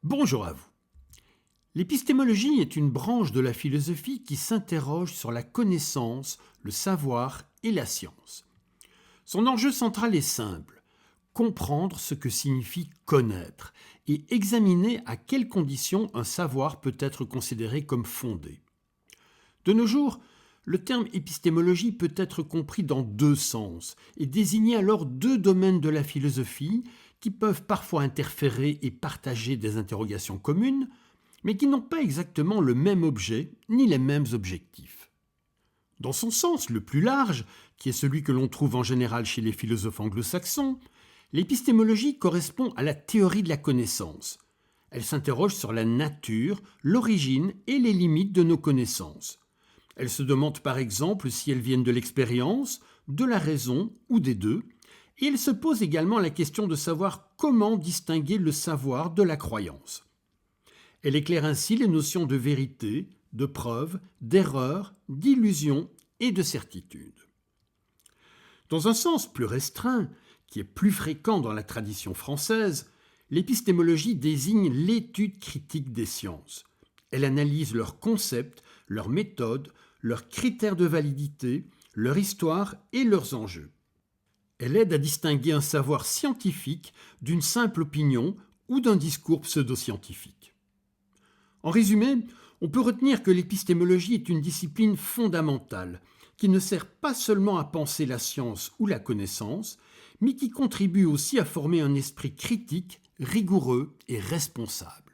Bonjour à vous. L'épistémologie est une branche de la philosophie qui s'interroge sur la connaissance, le savoir et la science. Son enjeu central est simple: comprendre ce que signifie connaître et examiner à quelles conditions un savoir peut être considéré comme fondé. De nos jours, le terme épistémologie peut être compris dans deux sens et désigner alors deux domaines de la philosophie qui peuvent parfois interférer et partager des interrogations communes, mais qui n'ont pas exactement le même objet ni les mêmes objectifs. Dans son sens le plus large, qui est celui que l'on trouve en général chez les philosophes anglo-saxons, l'épistémologie correspond à la théorie de la connaissance. Elle s'interroge sur la nature, l'origine et les limites de nos connaissances. Elle se demande par exemple si elles viennent de l'expérience, de la raison ou des deux, et elle se pose également la question de savoir comment distinguer le savoir de la croyance. Elle éclaire ainsi les notions de vérité, de preuve, d'erreur, d'illusion et de certitude. Dans un sens plus restreint, qui est plus fréquent dans la tradition française, l'épistémologie désigne l'étude critique des sciences. Elle analyse leurs concepts, leurs méthodes, leurs critères de validité, leur histoire et leurs enjeux. Elle aide à distinguer un savoir scientifique d'une simple opinion ou d'un discours pseudo-scientifique. En résumé, on peut retenir que l'épistémologie est une discipline fondamentale qui ne sert pas seulement à penser la science ou la connaissance, mais qui contribue aussi à former un esprit critique, rigoureux et responsable.